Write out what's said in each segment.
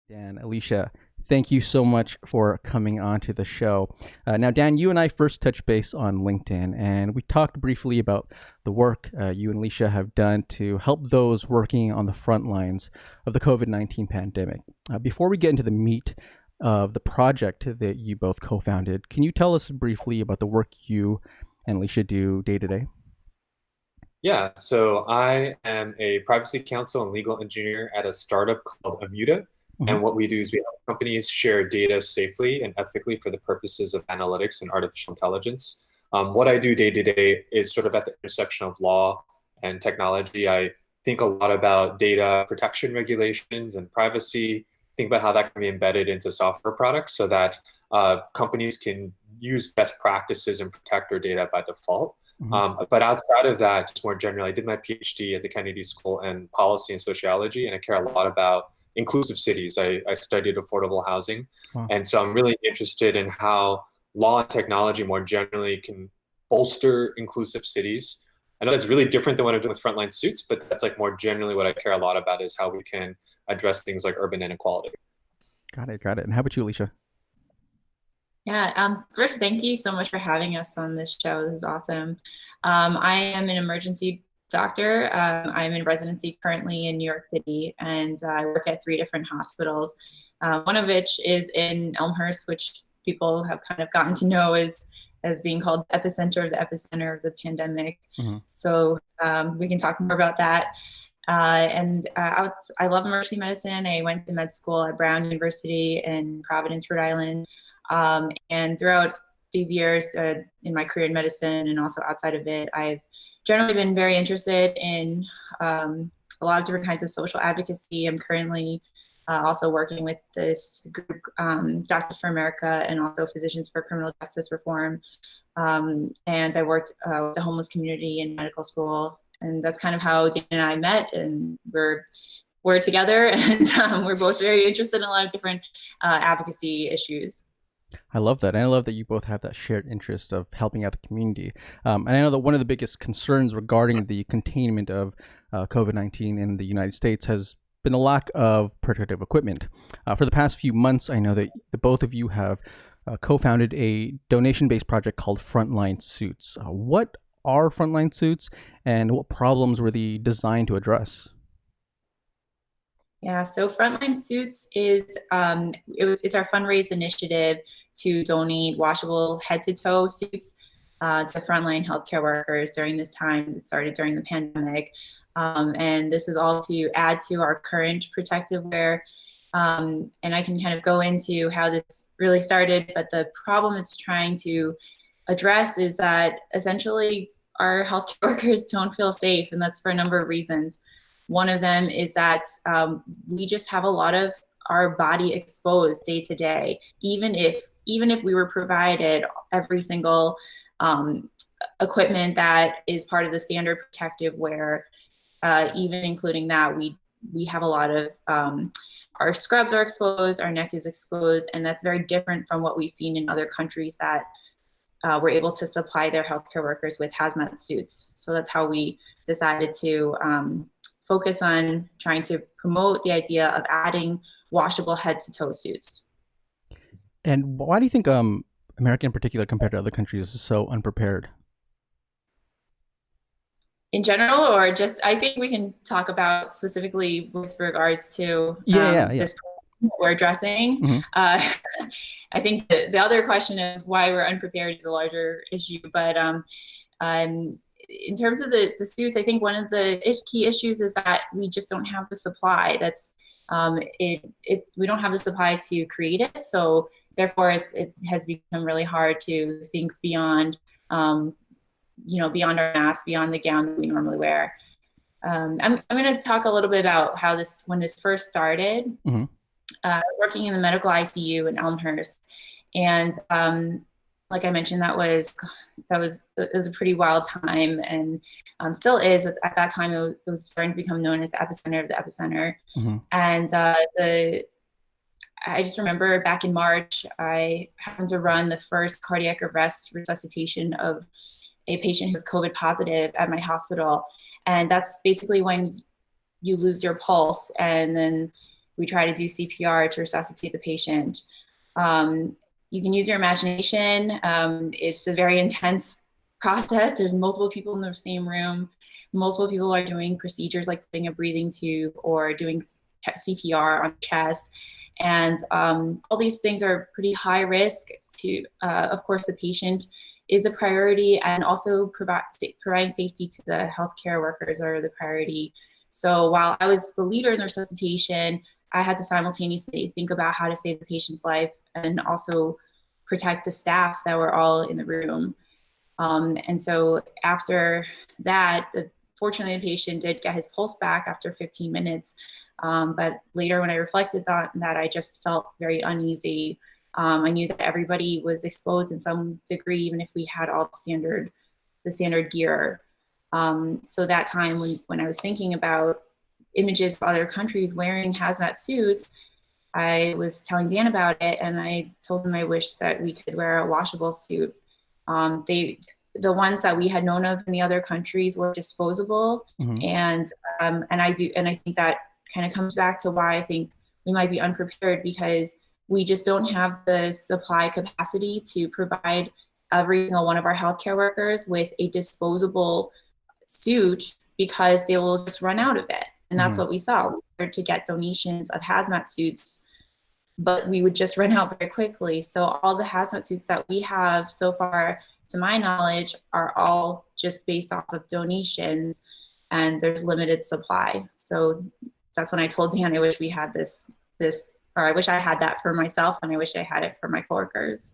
Dan, Alicia, thank you so much for coming on to the show. Now, Dan, you and I first touched base on LinkedIn, and we talked briefly about the work you and Alicia have done to help those working on the front lines of the COVID-19 pandemic. Before we get into the meat of the project that you both co-founded, can you tell us briefly about the work you and Alicia do day to day? Yeah, so I am a privacy counsel and legal engineer at a startup called Amuda. Mhm. And what we do is we help companies share data safely and ethically for the purposes of analytics and artificial intelligence. What I do day to day is sort of at the intersection of law and technology. I think a lot about data protection regulations and privacy, think about how that can be embedded into software products so that companies can use best practices and protect their data by default. Mhm. But outside of that, just more generally, I did my PhD at the Kennedy School in policy and sociology, and I care a lot about inclusive cities. I studied affordable housing. Wow. And so I'm really interested in how law and technology more generally can bolster inclusive cities. I know that's really different than what I'm doing with Frontline Suits, but that's like more generally what I care a lot about is how we can address things like urban inequality. Got it. Got it. And how about you, Alicia? Yeah, first, thank you so much for having us on this show. This is awesome. I am an emergency doctor. I'm in residency currently in New York City, and I work at 3 different hospitals, one of which is in Elmhurst, which people have kind of gotten to know as being called epicenter of the epicenter of the pandemic. Mhm. So we can talk more about that. I love emergency medicine. I went to med school at Brown University in Providence, Rhode Island. And throughout these years in my career in medicine and also outside of it, I've generally been very interested in a lot of different kinds of social advocacy. I'm currently also working with this group, Doctors for America, and also Physicians for Criminal Justice Reform. And I worked with the homeless community in medical school. And that's kind of how Dan and I met, and we're together, and we're both very interested in a lot of different advocacy issues. I love that. And I love that you both have that shared interest of helping out the community. And I know that one of the biggest concerns regarding the containment of COVID-19 in the United States has been the lack of protective equipment. For the past few months, I know that the both of you have co-founded a donation-based project called Frontline Suits. What are Frontline Suits, and what problems were they designed to address? Yeah, so Frontline Suits is it's our fundraise initiative to donate washable head-to-toe suits to frontline healthcare workers during this time that started during the pandemic. And this is all to add to our current protective wear. And I can kind of go into how this really started, but the problem it's trying to address is that essentially our healthcare workers don't feel safe, and that's for a number of reasons. One of them is that we just have a lot of our body exposed day to day, even if we were provided every single equipment that is part of the standard protective wear, even including that, we have a lot of our scrubs are exposed, our neck is exposed, and that's very different from what we've seen in other countries that were able to supply their healthcare workers with hazmat suits. So that's how we decided to focus on trying to promote the idea of adding washable head-to-toe suits. And why do you think America in particular, compared to other countries, is so unprepared? In general, or just, I think we can talk about specifically with regards to Yeah. this problem we're addressing. Hmm. I think the other question of why we're unprepared is a larger issue, but in terms of the suits, I think one of the key issues is that we just don't have the supply. That's we don't have the supply to create it, so therefore it has become really hard to think beyond beyond our mask, beyond the gown that we normally wear. I'm going to talk a little bit about how when this first started. Hmm. Working in the medical ICU in Elmhurst, and like I mentioned, it was a pretty wild time, and still is. But at that time, it was starting to become known as the epicenter of the epicenter. Hmm. And I just remember back in March, I happened to run the first cardiac arrest resuscitation of a patient who was COVID positive at my hospital, and that's basically when you lose your pulse, and then We try to do CPR to resuscitate the patient. You can use your imagination. It's a very intense process. There's multiple people in the same room. Multiple people are doing procedures like putting a breathing tube or doing CPR on chest. And all these things are pretty high risk to, of course, the patient is a priority, and also providing safety to the healthcare workers are the priority. So while I was the leader in the resuscitation, I had to simultaneously think about how to save the patient's life and also protect the staff that were all in the room. And so after that, fortunately, the patient did get his pulse back after 15 minutes. But later when I reflected on that, I just felt very uneasy. I knew that everybody was exposed in some degree, even if we had all the standard gear. So that time when I was thinking about images of other countries wearing hazmat suits, I was telling Dan about it, and I told him I wish that we could wear a washable suit. The ones that we had known of in the other countries were disposable, and I think that kind of comes back to why I think we might be unprepared, because we just don't have the supply capacity to provide every single one of our healthcare workers with a disposable suit, because they will just run out of it. And that's what we saw. We started to get donations of hazmat suits, but we would just run out very quickly. So all the hazmat suits that we have so far, to my knowledge, are all just based off of donations, and there's limited supply. So that's when I told Dan I wish we had this, or I wish I had that for myself, and I wish I had it for my coworkers.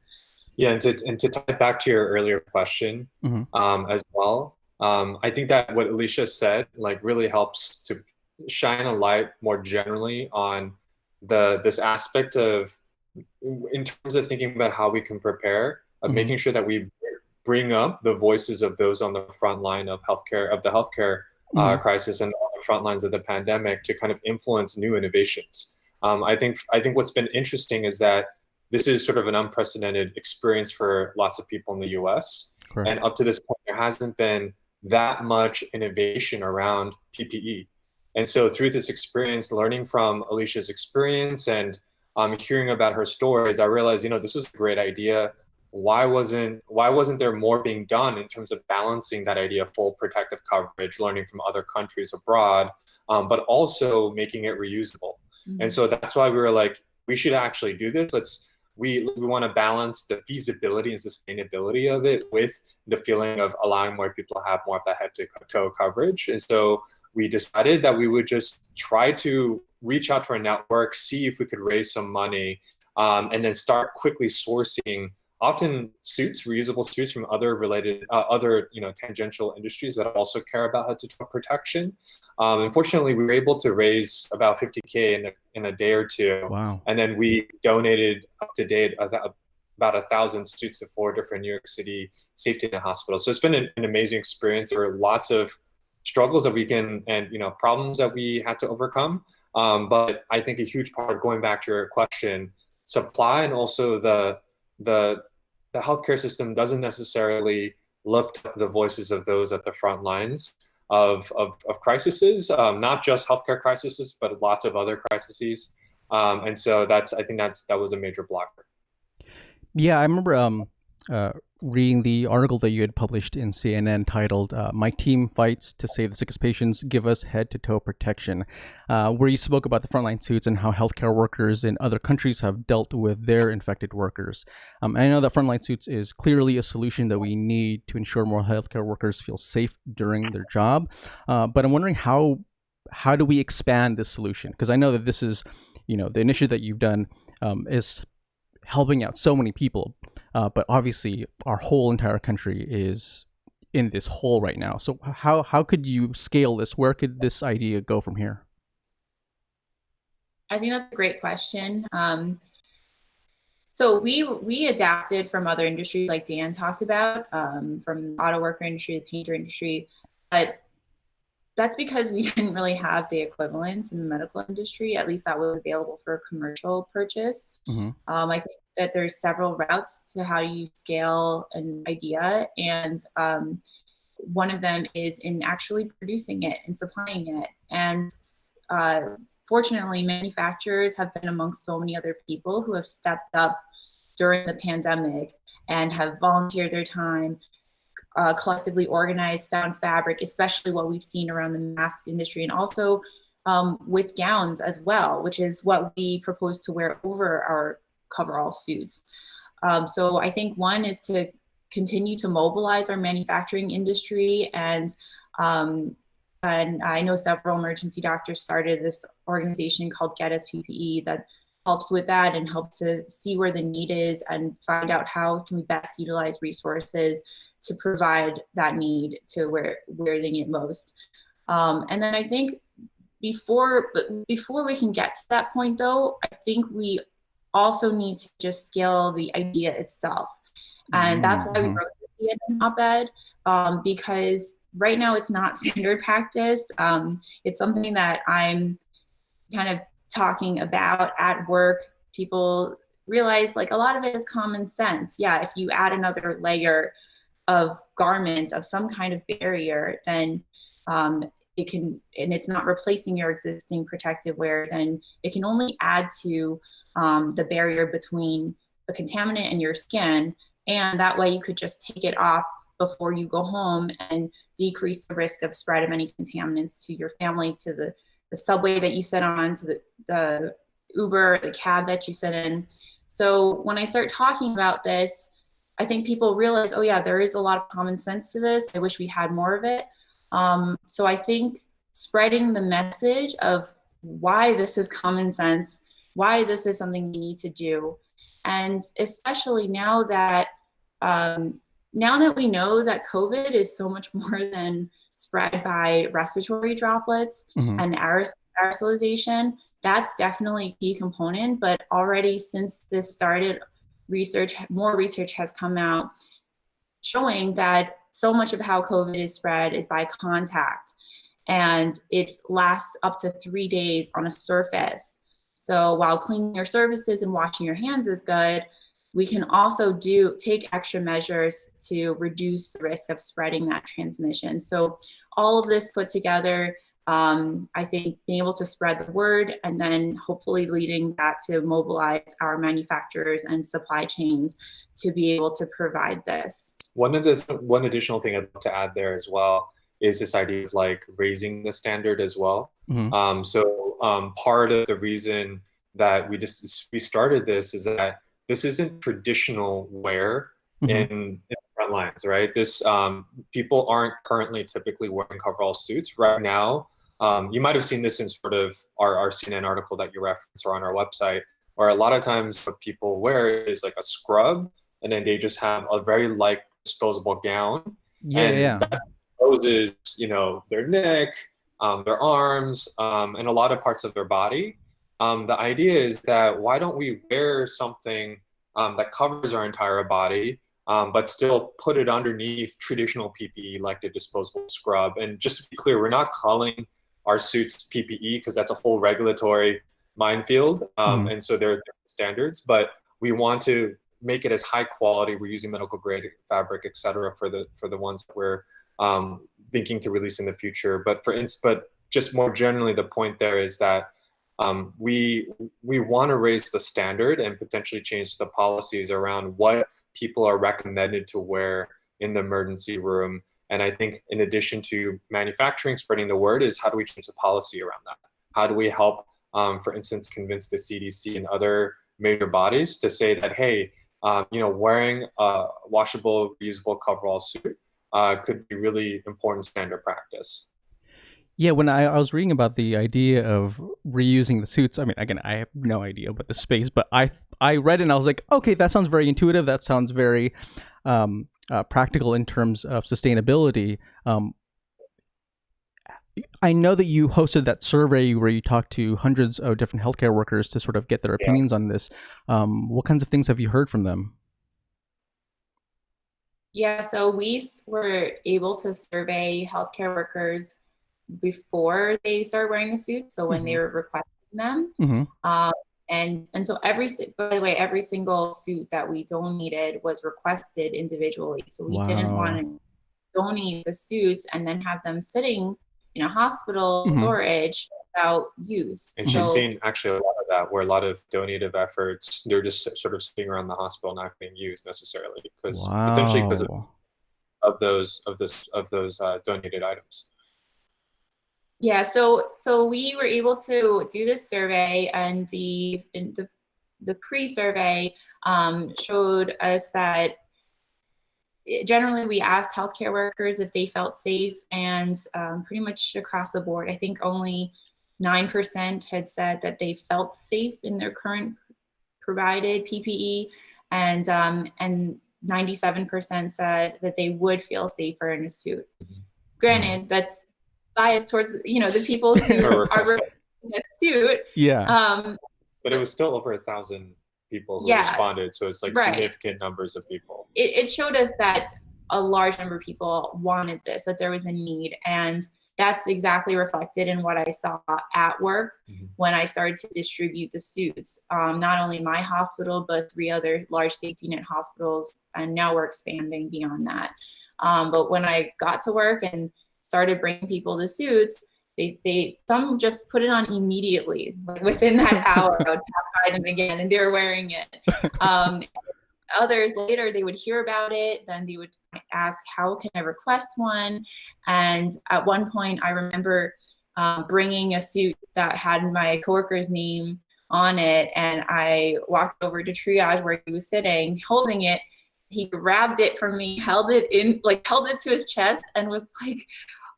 Yeah, and to tie it back to your earlier question as well, I think that what Alicia said like really helps to shine a light more generally on this aspect of, in terms of thinking about how we can prepare, of making sure that we bring up the voices of those on the front line of the healthcare crisis, and on the front lines of the pandemic, to kind of influence new innovations. I think what's been interesting is that this is sort of an unprecedented experience for lots of people in the US. Correct. And up to this point, there hasn't been that much innovation around PPE. And so through this experience, learning from Alicia's experience and hearing about her stories, I realized, this was a great idea. Why wasn't there more being done in terms of balancing that idea of full protective coverage, learning from other countries abroad, but also making it reusable? And so that's why we were like, we should actually do this. We want to balance the feasibility and sustainability of it with the feeling of allowing more people to have more of that head-to-toe coverage. And so we decided that we would just try to reach out to our network, see if we could raise some money, and then start quickly sourcing often reusable suits from other related, tangential industries that also care about head-to-toe protection. Unfortunately, we were able to raise about $50K in a day or two. Wow. And then we donated up to date about 1,000 suits to 4 different New York City safety net hospitals. So it's been an amazing experience. There were lots of struggles that problems that we had to overcome. But I think a huge part of, going back to your question, supply, and also the healthcare system doesn't necessarily lift up the voices of those at the front lines of crises, not just healthcare crises, but lots of other crises. And so I think that was a major blocker. Yeah, I remember reading the article that you had published in CNN titled "My Team Fights to Save the Sickest Patients, Give Us Head-to-Toe Protection," where you spoke about the frontline suits and how healthcare workers in other countries have dealt with their infected workers. And I know that frontline suits is clearly a solution that we need to ensure more healthcare workers feel safe during their job. But I'm wondering, how do we expand this solution? Because I know that this is, the initiative that you've done is helping out so many people. But obviously, our whole entire country is in this hole right now. So how could you scale this? Where could this idea go from here? I think that's a great question. So we adapted from other industries, like Dan talked about, from the auto worker industry, the painter industry, but that's because we didn't really have the equivalent in the medical industry. At least that was available for commercial purchase. I think that there's several routes to how you scale an idea, and one of them is in actually producing it and supplying it. And fortunately, manufacturers have been amongst so many other people who have stepped up during the pandemic and have volunteered their time, collectively organized, found fabric, especially what we've seen around the mask industry, and also with gowns as well, which is what we propose to wear over our coverall suits. So I think one is to continue to mobilize our manufacturing industry, and I know several emergency doctors started this organization called Get Us PPE that helps with that and helps to see where the need is and find out how can we best utilize resources to provide that need to where they need it most. And then I think before we can get to that point, though, I think we also need to just scale the idea itself. And that's why we wrote the op-ed, because right now it's not standard practice. It's something that I'm kind of talking about at work. People realize like a lot of it is common sense. Yeah, if you add another layer of garment of some kind of barrier, then it can, and it's not replacing your existing protective wear, then it can only add to the barrier between the contaminant and your skin. And that way you could just take it off before you go home and decrease the risk of spread of any contaminants to your family, to the subway that you sit on, to the Uber, the cab that you sit in. So when I start talking about this, I think people realize, oh yeah, there is a lot of common sense to this. I wish we had more of it. So I think spreading the message of why this is common sense, why this is something we need to do, and especially now that we know that COVID is so much more than spread by respiratory droplets and aerosolization, that's definitely a key component. But already since this started, more research has come out showing that so much of how COVID is spread is by contact, and it lasts up to 3 days on a surface. So while cleaning your surfaces and washing your hands is good, we can also take extra measures to reduce the risk of spreading that transmission. So all of this put together, I think being able to spread the word and then hopefully leading that to mobilize our manufacturers and supply chains to be able to provide this. One additional thing I'd love to add there as well is this idea of like raising the standard as well. Part of the reason that we started this is that this isn't traditional wear in Frontlines, right? This people aren't currently typically wearing coverall suits right now. You might have seen this in sort of our CNN article that you referenced or on our website, where a lot of times what people wear is like a scrub, and then they just have a very light disposable gown. That exposes, their neck, their arms, and a lot of parts of their body. The idea is that why don't we wear something that covers our entire body, but still put it underneath traditional PPE like the disposable scrub. And just to be clear, we're not calling our suits PPE because that's a whole regulatory minefield. And so there are standards, but we want to make it as high quality. We're using medical grade fabric, et cetera, for the ones that we're thinking to release in the future. But just more generally, the point there is that we want to raise the standard and potentially change the policies around what people are recommended to wear in the emergency room. And I think in addition to manufacturing, spreading the word is how do we change the policy around that? How do we help, for instance, convince the CDC and other major bodies to say that, hey, wearing a washable, reusable coverall suit could be really important standard practice. Yeah, when I was reading about the idea of reusing the suits, I mean, again, I have no idea about the space, but I read it and I was like, okay, that sounds very intuitive. That sounds very practical in terms of sustainability. I know that you hosted that survey where you talked to hundreds of different healthcare workers to sort of get their opinions on this. What kinds of things have you heard from them? Yeah, so we were able to survey healthcare workers before they started wearing the suits, so when they were requesting them. And so by the way, every single suit that we donated was requested individually. So we didn't want to donate the suits and then have them sitting in a hospital storage without use. And she's seen actually a lot of that, where a lot of donative efforts, they're just sort of sitting around the hospital not being used necessarily, because potentially because of those donated items. Yeah, so we were able to do this survey, and the pre-survey showed us that generally we asked healthcare workers if they felt safe, and pretty much across the board, I think only 9% had said that they felt safe in their current provided PPE, and 97% said that they would feel safer in a suit. Granted, that's biased towards the people who are in a suit. Yeah. But it was still over 1,000 people who responded, so it's like significant numbers of people. It showed us that a large number of people wanted this, that there was a need, and that's exactly reflected in what I saw at work when I started to distribute the suits. Not only my hospital, but 3 other large safety net hospitals, and now we're expanding beyond that. But when I got to work and started bringing people the suits, some just put it on immediately, like within that hour. I would pass by them again, and they were wearing it. Others later, they would hear about it, then they would ask, how can I request one? And at one point, I remember bringing a suit that had my coworker's name on it, and I walked over to triage where he was sitting, holding it. He grabbed it from me, held it to his chest, and was like,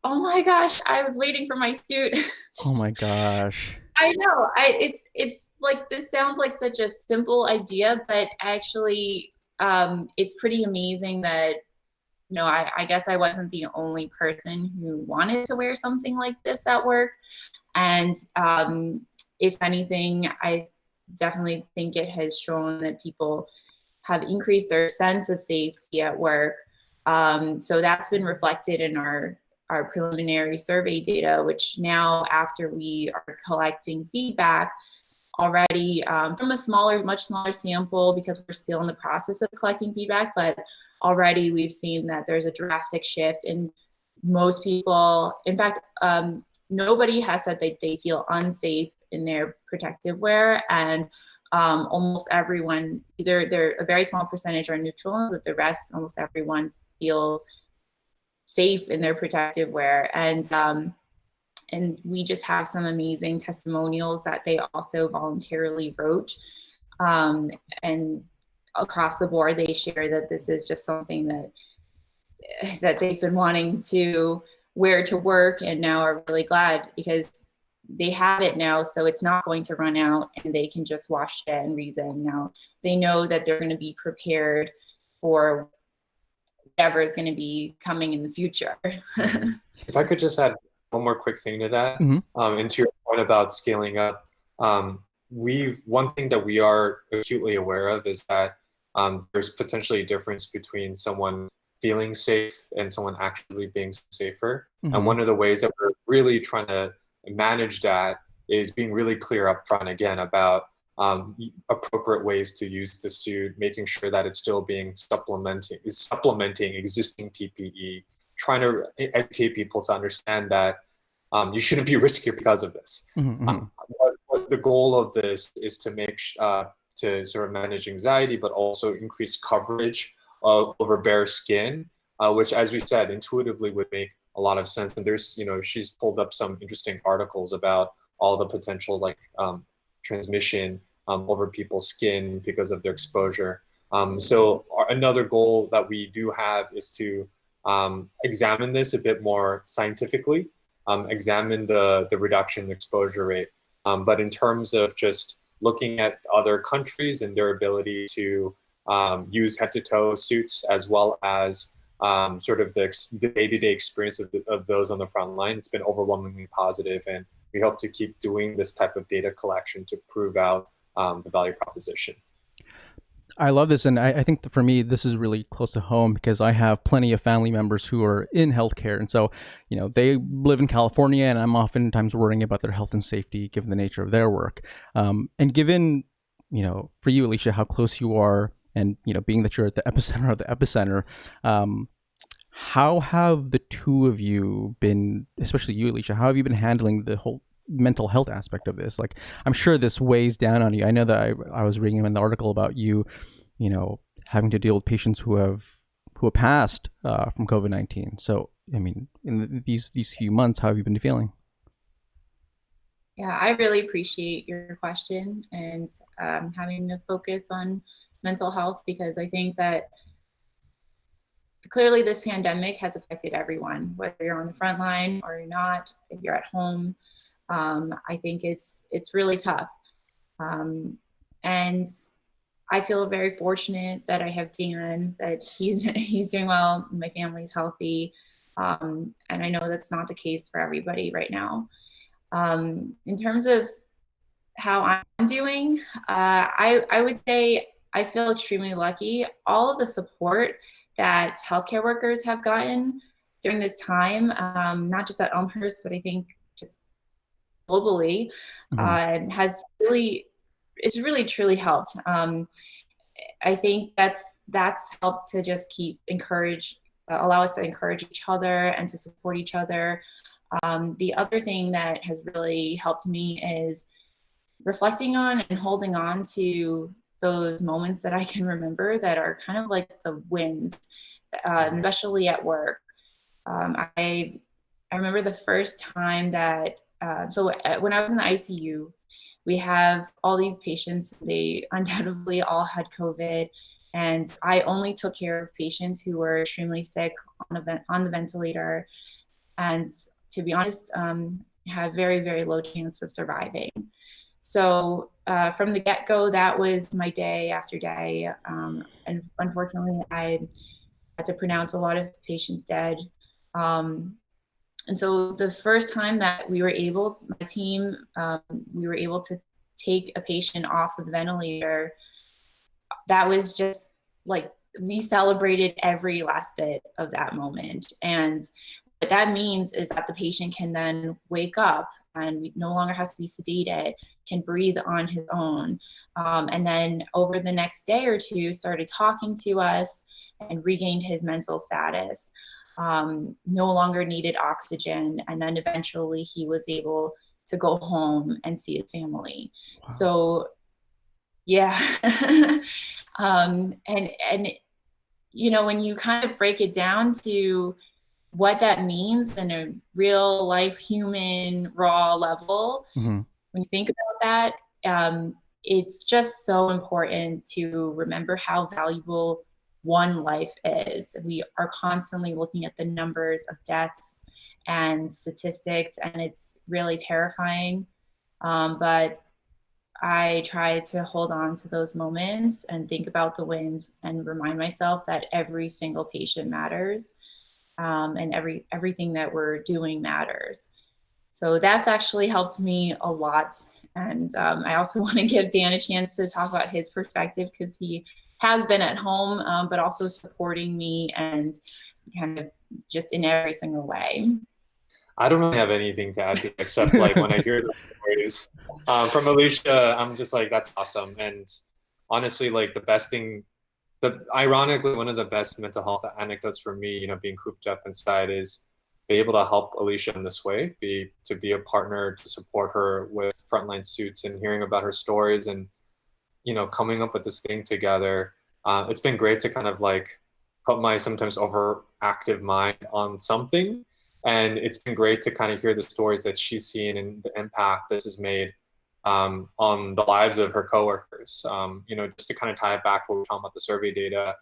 oh my gosh, I was waiting for my suit. Oh my gosh. I know. It's like, this sounds like such a simple idea, but actually it's pretty amazing that, I guess I wasn't the only person who wanted to wear something like this at work. And if anything, I definitely think it has shown that people have increased their sense of safety at work. So that's been reflected in our preliminary survey data, which now, after we are collecting feedback already from a much smaller sample, because we're still in the process of collecting feedback, but already we've seen that there's a drastic shift in most people. In fact, nobody has said that they feel unsafe in their protective wear, and almost everyone, either they're a very small percentage are neutral, but the rest, almost everyone, feels safe in their protective wear. And we just have some amazing testimonials that they also voluntarily wrote. And across the board, they share that this is just something that they've been wanting to wear to work, and now are really glad because they have it now, so it's not going to run out, and they can just wash it and reuse it. Now they know that they're going to be prepared for whatever is going to be coming in the future. If I could just add one more quick thing to that, and to your point about scaling up, one thing that we are acutely aware of is that there's potentially a difference between someone feeling safe and someone actually being safer. And one of the ways that we're really trying to manage that is being really clear up front, again, about appropriate ways to use the suit, making sure that it's still being supplementing existing PPE, trying to educate people to understand that you shouldn't be riskier because of this. What the goal of this is to make to sort of manage anxiety, but also increase coverage over bare skin, which, as we said, intuitively would make a lot of sense. And there's, she's pulled up some interesting articles about all the potential transmission over people's skin because of their exposure. So another goal that we do have is to examine this a bit more scientifically, examine the reduction in exposure rate. But in terms of just looking at other countries and their ability to use head-to-toe suits, as well as sort of the day-to-day experience of those on the front line, it's been overwhelmingly positive, and we hope to keep doing this type of data collection to prove out the value proposition. I love this, and I think that for me, this is really close to home because I have plenty of family members who are in healthcare, and so they live in California, and I'm oftentimes worrying about their health and safety given the nature of their work. And given for you, Alicia, how close you are, and being that you're at the epicenter of the epicenter, how have the two of you been, especially you, Alicia, how have you been handling the whole mental health aspect of this? Like, I'm sure this weighs down on you. I know that I was reading an article about you, having to deal with patients who have passed from COVID-19. So, I mean, in these few months, how have you been feeling? Yeah, I really appreciate your question and having to focus on mental health, because I think that clearly this pandemic has affected everyone, whether you're on the front line or you're not, if you're at home. I think it's really tough. And I feel very fortunate that I have Dan, that he's doing well, my family's healthy. And I know that's not the case for everybody right now. In terms of how I'm doing, I would say I feel extremely lucky. All of the support that healthcare workers have gotten during this time, not just at Elmhurst, but I think just globally, has it's really truly helped. I think that's helped to just allow us to encourage each other and to support each other. The other thing that has really helped me is reflecting on and holding on to those moments that I can remember that are kind of like the wins, especially at work. I remember the first time that, when I was in the ICU, we have all these patients, they undoubtedly all had COVID, and I only took care of patients who were extremely sick on the ventilator, and to be honest, have very, very low chance of surviving. So from the get-go, that was my day after day. And unfortunately, I had to pronounce a lot of patients dead. And so the first time that my team, we were able to take a patient off of the ventilator, that was just like, we celebrated every last bit of that moment. And what that means is that the patient can then wake up and no longer has to be sedated, can breathe on his own. And then over the next day or two, started talking to us and regained his mental status. No longer needed oxygen. And then eventually he was able to go home and see his family. Wow. So, yeah. And when you kind of break it down to what that means in a real life, human, raw level, when you think about that, it's just so important to remember how valuable one life is. We are constantly looking at the numbers of deaths and statistics, and it's really terrifying. But I try to hold on to those moments and think about the wins and remind myself that every single patient matters, and everything that we're doing matters. So that's actually helped me a lot. And I also want to give Dan a chance to talk about his perspective, because he has been at home, but also supporting me and kind of just in every single way. I don't really have anything to add to it, except like when I hear the stories from Alicia, I'm just like, that's awesome. And honestly, like ironically, one of the best mental health anecdotes for me, being cooped up inside, is be able to help Alicia in this way, to be a partner to support her with Frontline suits and hearing about her stories and, coming up with this thing together. It's been great to kind of like put my sometimes overactive mind on something. And it's been great to kind of hear the stories that she's seen and the impact this has made on the lives of her coworkers. Just to kind of tie it back to what we're talking about the survey data,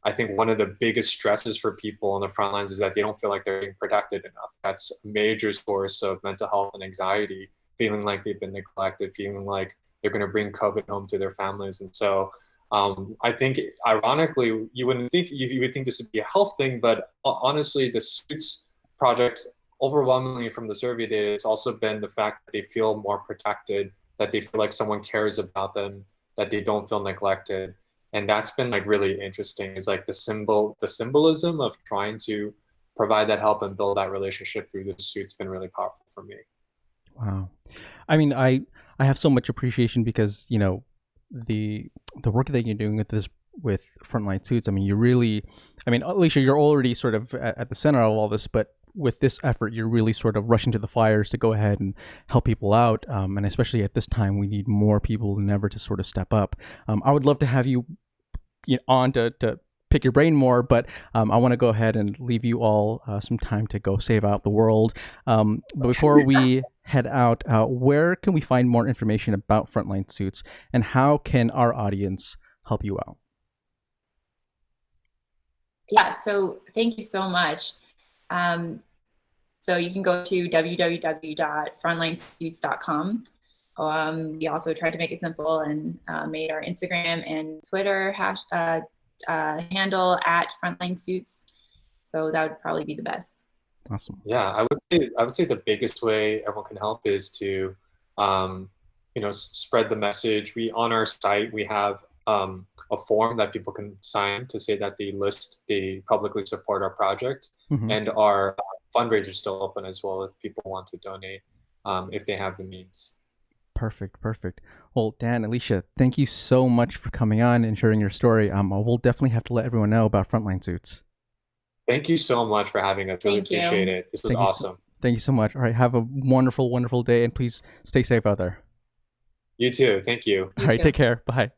I think one of the biggest stresses for people on the front lines is that they don't feel like they're being protected enough. That's a major source of mental health and anxiety, feeling like they've been neglected, feeling like they're going to bring COVID home to their families. And so I think, ironically, you would think this would be a health thing, but honestly, the suits project, overwhelmingly from the survey data, it's also been the fact that they feel more protected, that they feel like someone cares about them, that they don't feel neglected. And that's been like really interesting, is like the symbolism of trying to provide that help and build that relationship through the suit's been really powerful for me. Wow. I mean, I have so much appreciation because, the work that you're doing with this Frontline Suits. I mean, Alicia, you're already sort of at the center of all this, but with this effort, you're really sort of rushing to the fires to go ahead and help people out. And especially at this time, we need more people than ever to sort of step up. I would love to have you, on to pick your brain more, but I want to go ahead and leave you all some time to go save out the world. But before we head out, where can we find more information about Frontline Suits, and how can our audience help you out? Yeah, so thank you so much. So you can go to www.frontlinesuits.com. We also tried to make it simple and made our Instagram and Twitter handle at Frontline Suits. So that would probably be the best. Awesome. Yeah, I would say the biggest way everyone can help is to, spread the message. On our site, we have a form that people can sign to say that they publicly support our project, and our fundraiser is still open as well if people want to donate, if they have the means. Perfect. Well, Dan, Alicia, thank you so much for coming on and sharing your story. We'll definitely have to let everyone know about Frontline Suits. Thank you so much for having us. Really appreciate it. This was awesome. Thank you so much. All right, have a wonderful, wonderful day, and please stay safe out there. You too. Thank you. All right, take care. Bye.